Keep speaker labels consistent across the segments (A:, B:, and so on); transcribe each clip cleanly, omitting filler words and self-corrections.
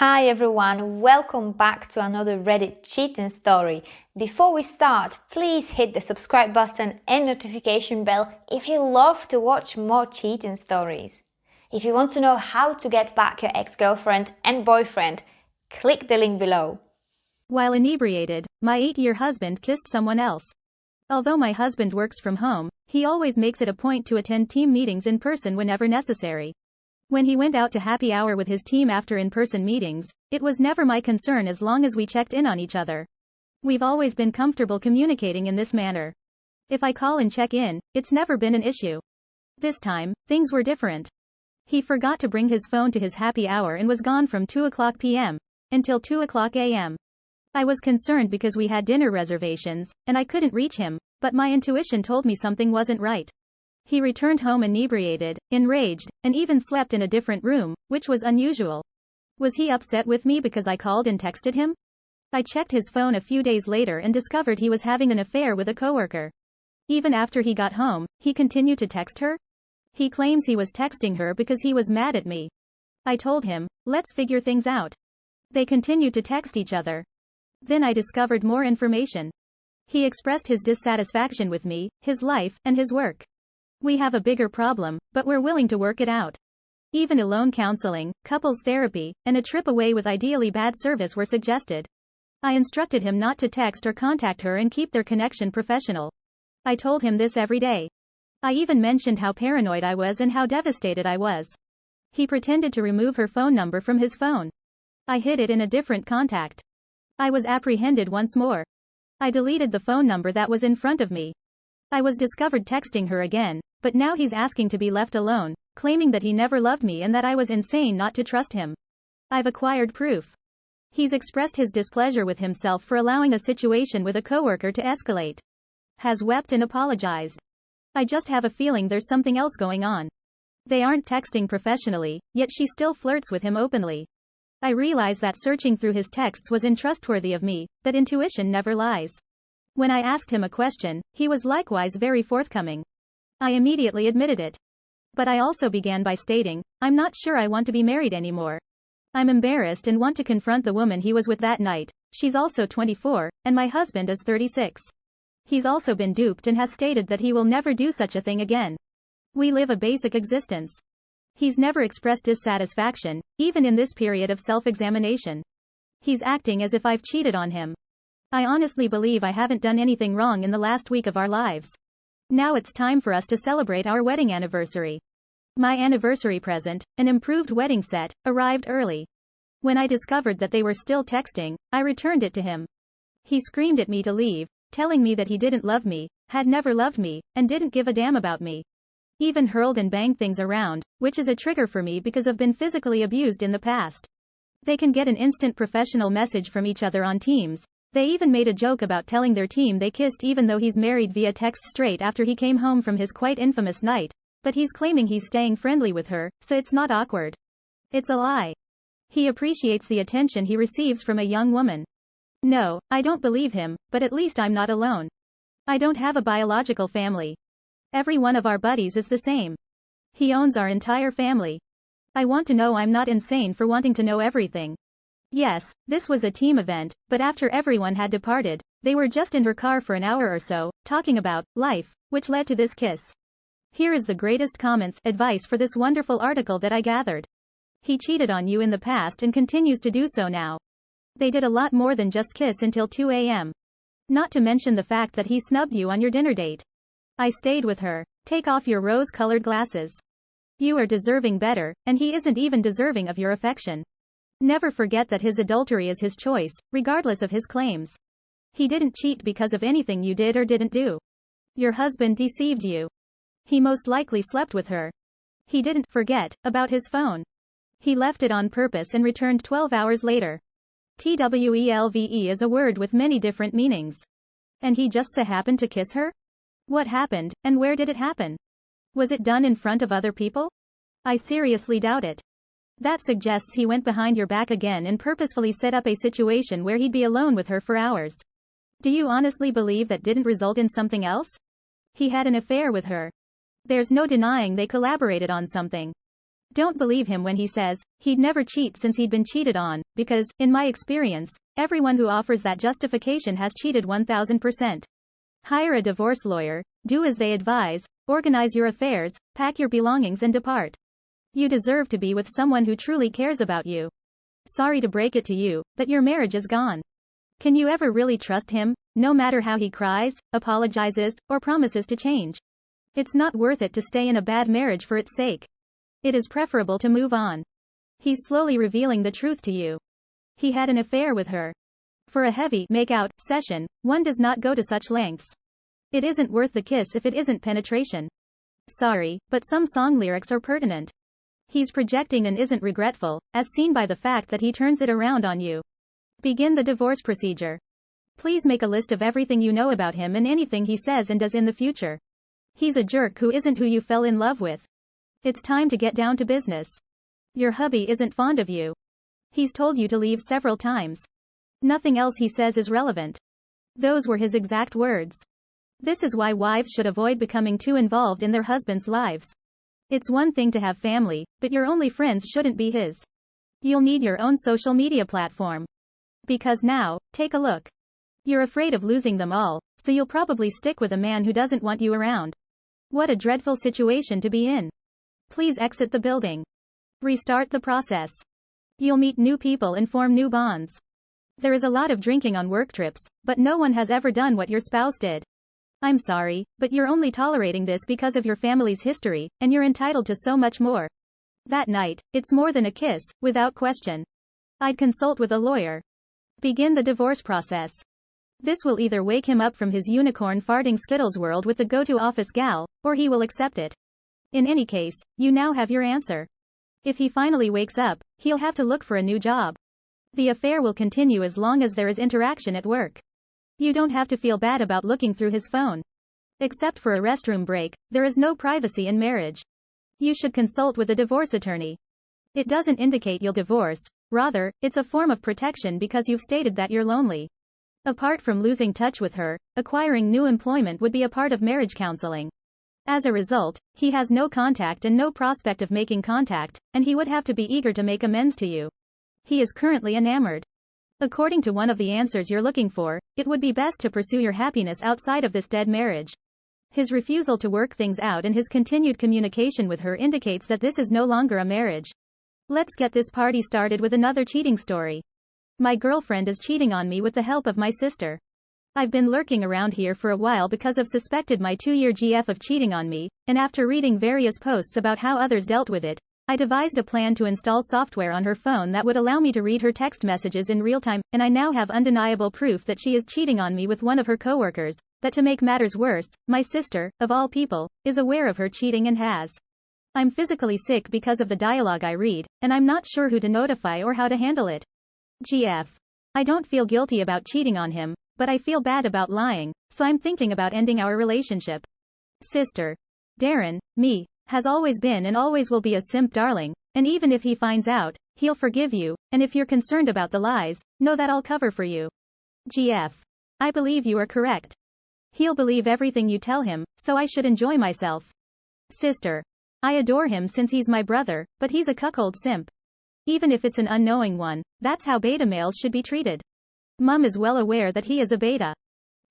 A: Hi everyone, welcome back to another Reddit cheating story. Before we start, please hit the subscribe button and notification bell if you love to watch more cheating stories. If you want to know how to get back your ex-girlfriend and boyfriend, click the link below.
B: While inebriated, my 8-year husband kissed someone else. Although my husband works from home, he always makes it a point to attend team meetings in person whenever necessary. When he went out to happy hour with his team after in-person meetings, it was never my concern as long as we checked in on each other. We've always been comfortable communicating in this manner. If I call and check in, it's never been an issue. This time, things were different. He forgot to bring his phone to his happy hour and was gone from 2:00 p.m. until 2:00 a.m. I was concerned because we had dinner reservations, and I couldn't reach him, but my intuition told me something wasn't right. He returned home inebriated, enraged, and even slept in a different room, which was unusual. Was he upset with me because I called and texted him? I checked his phone a few days later and discovered he was having an affair with a coworker. Even after he got home, he continued to text her? He claims he was texting her because he was mad at me. I told him, let's figure things out. They continued to text each other. Then I discovered more information. He expressed his dissatisfaction with me, his life, and his work. We have a bigger problem, but we're willing to work it out. Even alone counseling, couples therapy, and a trip away with ideally bad service were suggested. I instructed him not to text or contact her and keep their connection professional. I told him this every day. I even mentioned how paranoid I was and how devastated I was. He pretended to remove her phone number from his phone. I hid it in a different contact. I was apprehended once more. I deleted the phone number that was in front of me. I was discovered texting her again, but now he's asking to be left alone, claiming that he never loved me and that I was insane not to trust him. I've acquired proof. He's expressed his displeasure with himself for allowing a situation with a coworker to escalate. Has wept and apologized. I just have a feeling there's something else going on. They aren't texting professionally, yet she still flirts with him openly. I realize that searching through his texts was untrustworthy of me, but intuition never lies. When I asked him a question, he was likewise very forthcoming. I immediately admitted it. But I also began by stating, I'm not sure I want to be married anymore. I'm embarrassed and want to confront the woman he was with that night. She's also 24, and my husband is 36. He's also been duped and has stated that he will never do such a thing again. We live a basic existence. He's never expressed dissatisfaction, even in this period of self-examination. He's acting as if I've cheated on him. I honestly believe I haven't done anything wrong in the last week of our lives. Now it's time for us to celebrate our wedding anniversary. My anniversary present, an improved wedding set, arrived early. When I discovered that they were still texting, I returned it to him. He screamed at me to leave, telling me that he didn't love me, had never loved me, and didn't give a damn about me. Even hurled and banged things around, which is a trigger for me because I've been physically abused in the past. They can get an instant professional message from each other on Teams. They even made a joke about telling their team they kissed even though he's married via text straight after he came home from his quite infamous night, but he's claiming he's staying friendly with her, so it's not awkward. It's a lie. He appreciates the attention he receives from a young woman. No, I don't believe him, but at least I'm not alone. I don't have a biological family. Every one of our buddies is the same. He owns our entire family. I want to know I'm not insane for wanting to know everything. Yes, this was a team event, but after everyone had departed, they were just in her car for an hour or so, talking about life, which led to this kiss. Here is the greatest comments, advice for this wonderful article that I gathered. He cheated on you in the past and continues to do so now. They did a lot more than just kiss until 2 a.m. Not to mention the fact that he snubbed you on your dinner date. I stayed with her. Take off your rose-colored glasses. You are deserving better, and he isn't even deserving of your affection. Never forget that his adultery is his choice, regardless of his claims. He didn't cheat because of anything you did or didn't do. Your husband deceived you. He most likely slept with her. He didn't forget about his phone. He left it on purpose and returned 12 hours later. TWELVE is a word with many different meanings. And he just so happened to kiss her? What happened, and where did it happen? Was it done in front of other people? I seriously doubt it. That suggests he went behind your back again and purposefully set up a situation where he'd be alone with her for hours. Do you honestly believe that didn't result in something else? He had an affair with her. There's no denying they collaborated on something. Don't believe him when he says he'd never cheat since he'd been cheated on, because, in my experience, everyone who offers that justification has cheated 1000%. Hire a divorce lawyer, do as they advise, organize your affairs, pack your belongings and depart. You deserve to be with someone who truly cares about you. Sorry to break it to you, but your marriage is gone. Can you ever really trust him, no matter how he cries, apologizes, or promises to change? It's not worth it to stay in a bad marriage for its sake. It is preferable to move on. He's slowly revealing the truth to you. He had an affair with her. For a heavy make-out session, one does not go to such lengths. It isn't worth the kiss if it isn't penetration. Sorry, but some song lyrics are pertinent. He's projecting and isn't regretful, as seen by the fact that he turns it around on you. Begin the divorce procedure. Please make a list of everything you know about him and anything he says and does in the future. He's a jerk who isn't who you fell in love with. It's time to get down to business. Your hubby isn't fond of you. He's told you to leave several times. Nothing else he says is relevant. Those were his exact words. This is why wives should avoid becoming too involved in their husbands' lives. It's one thing to have family, but your only friends shouldn't be his. You'll need your own social media platform. Because now, take a look. You're afraid of losing them all, so you'll probably stick with a man who doesn't want you around. What a dreadful situation to be in. Please exit the building. Restart the process. You'll meet new people and form new bonds. There is a lot of drinking on work trips, but no one has ever done what your spouse did. I'm sorry, but you're only tolerating this because of your family's history, and you're entitled to so much more. That night, it's more than a kiss, without question. I'd consult with a lawyer. Begin the divorce process. This will either wake him up from his unicorn farting Skittles world with the go-to office gal, or he will accept it. In any case, you now have your answer. If he finally wakes up, he'll have to look for a new job. The affair will continue as long as there is interaction at work. You don't have to feel bad about looking through his phone. Except for a restroom break, there is no privacy in marriage. You should consult with a divorce attorney. It doesn't indicate you'll divorce, rather, it's a form of protection because you've stated that you're lonely. Apart from losing touch with her, acquiring new employment would be a part of marriage counseling. As a result, he has no contact and no prospect of making contact, and he would have to be eager to make amends to you. He is currently enamored. According to one of the answers you're looking for, it would be best to pursue your happiness outside of this dead marriage. His refusal to work things out and his continued communication with her indicates that this is no longer a marriage. Let's get this party started with another cheating story. My girlfriend is cheating on me with the help of my sister. I've been lurking around here for a while because I've suspected my 2-year GF of cheating on me, and after reading various posts about how others dealt with it, I devised a plan to install software on her phone that would allow me to read her text messages in real time, and I now have undeniable proof that she is cheating on me with one of her coworkers, but to make matters worse, my sister, of all people, is aware of her cheating and has. I'm physically sick because of the dialogue I read, and I'm not sure who to notify or how to handle it. GF. I don't feel guilty about cheating on him, but I feel bad about lying, so I'm thinking about ending our relationship. Sister. Darren, me, has always been and always will be a simp darling, and even if he finds out, he'll forgive you, and if you're concerned about the lies, know that I'll cover for you. GF. I believe you are correct. He'll believe everything you tell him, so I should enjoy myself. Sister. I adore him since he's my brother, but he's a cuckold simp. Even if it's an unknowing one, that's how beta males should be treated. Mum is well aware that he is a beta.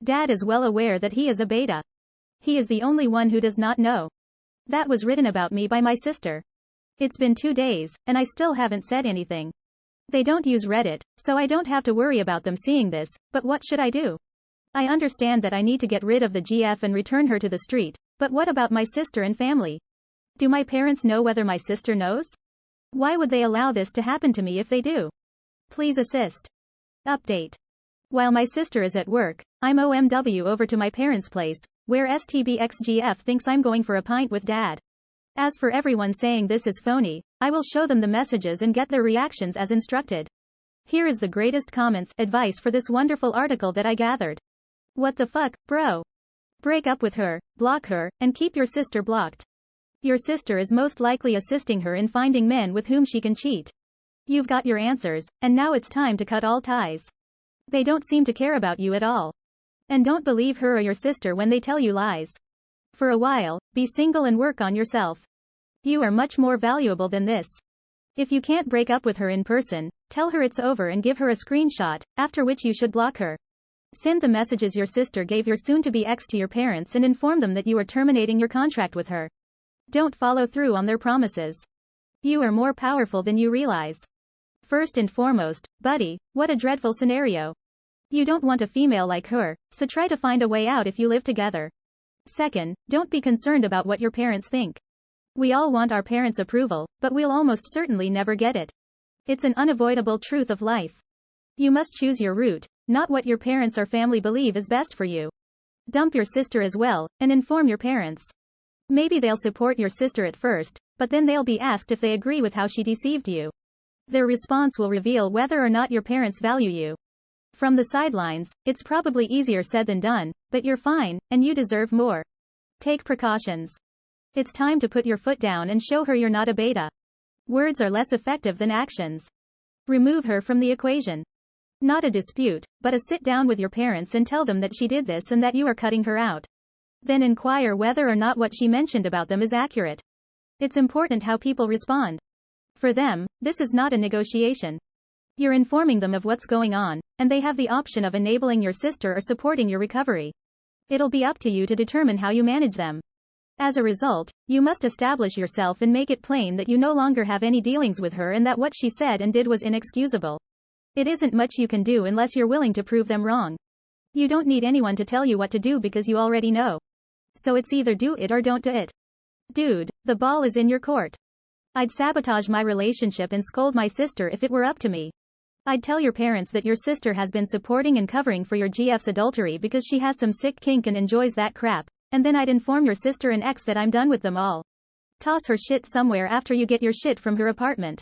B: Dad is well aware that he is a beta. He is the only one who does not know. That was written about me by my sister. It's been 2 days, and I still haven't said anything. They don't use Reddit, so I don't have to worry about them seeing this, but what should I do? I understand that I need to get rid of the GF and return her to the street, but what about my sister and family? Do my parents know whether my sister knows? Why would they allow this to happen to me if they do? Please assist. Update. While my sister is at work, I'm OMW over to my parents' place, where STBXGF thinks I'm going for a pint with dad. As for everyone saying this is phony, I will show them the messages and get their reactions as instructed. Here is the greatest comments advice for this wonderful article that I gathered. What the fuck, bro? Break up with her, block her, and keep your sister blocked. Your sister is most likely assisting her in finding men with whom she can cheat. You've got your answers, and now it's time to cut all ties. They don't seem to care about you at all. And don't believe her or your sister when they tell you lies. For a while, be single and work on yourself. You are much more valuable than this. If you can't break up with her in person, tell her it's over and give her a screenshot, after which you should block her. Send the messages your sister gave your soon-to-be ex to your parents and inform them that you are terminating your contract with her. Don't follow through on their promises. You are more powerful than you realize. First and foremost, buddy, what a dreadful scenario. You don't want a female like her, so try to find a way out if you live together. Second, don't be concerned about what your parents think. We all want our parents' approval, but we'll almost certainly never get it. It's an unavoidable truth of life. You must choose your route, not what your parents or family believe is best for you. Dump your sister as well, and inform your parents. Maybe they'll support your sister at first, but then they'll be asked if they agree with how she deceived you. Their response will reveal whether or not your parents value you. From the sidelines, it's probably easier said than done, but you're fine, and you deserve more. Take precautions. It's time to put your foot down and show her you're not a beta. Words are less effective than actions. Remove her from the equation. Not a dispute, but a sit down with your parents and tell them that she did this and that you are cutting her out. Then inquire whether or not what she mentioned about them is accurate. It's important how people respond. For them, this is not a negotiation. You're informing them of what's going on, and they have the option of enabling your sister or supporting your recovery. It'll be up to you to determine how you manage them. As a result, you must establish yourself and make it plain that you no longer have any dealings with her and that what she said and did was inexcusable. It isn't much you can do unless you're willing to prove them wrong. You don't need anyone to tell you what to do because you already know. So it's either do it or don't do it. Dude, the ball is in your court. I'd sabotage my relationship and scold my sister if it were up to me. I'd tell your parents that your sister has been supporting and covering for your GF's adultery because she has some sick kink and enjoys that crap, and then I'd inform your sister and ex that I'm done with them all. Toss her shit somewhere after you get your shit from her apartment.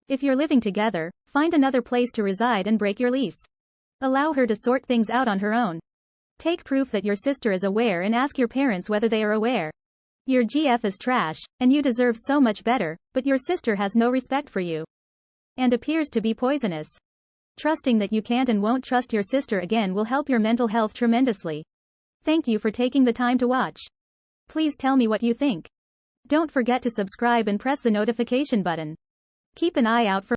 B: If you're living together, find another place to reside and break your lease. Allow her to sort things out on her own. Take proof that your sister is aware and ask your parents whether they are aware. Your GF is trash, and you deserve so much better, but your sister has no respect for you. And appears to be poisonous. Trusting that you can't and won't trust your sister again will help your mental health tremendously. Thank you for taking the time to watch. Please tell me what you think. Don't forget to subscribe and press the notification button. Keep an eye out for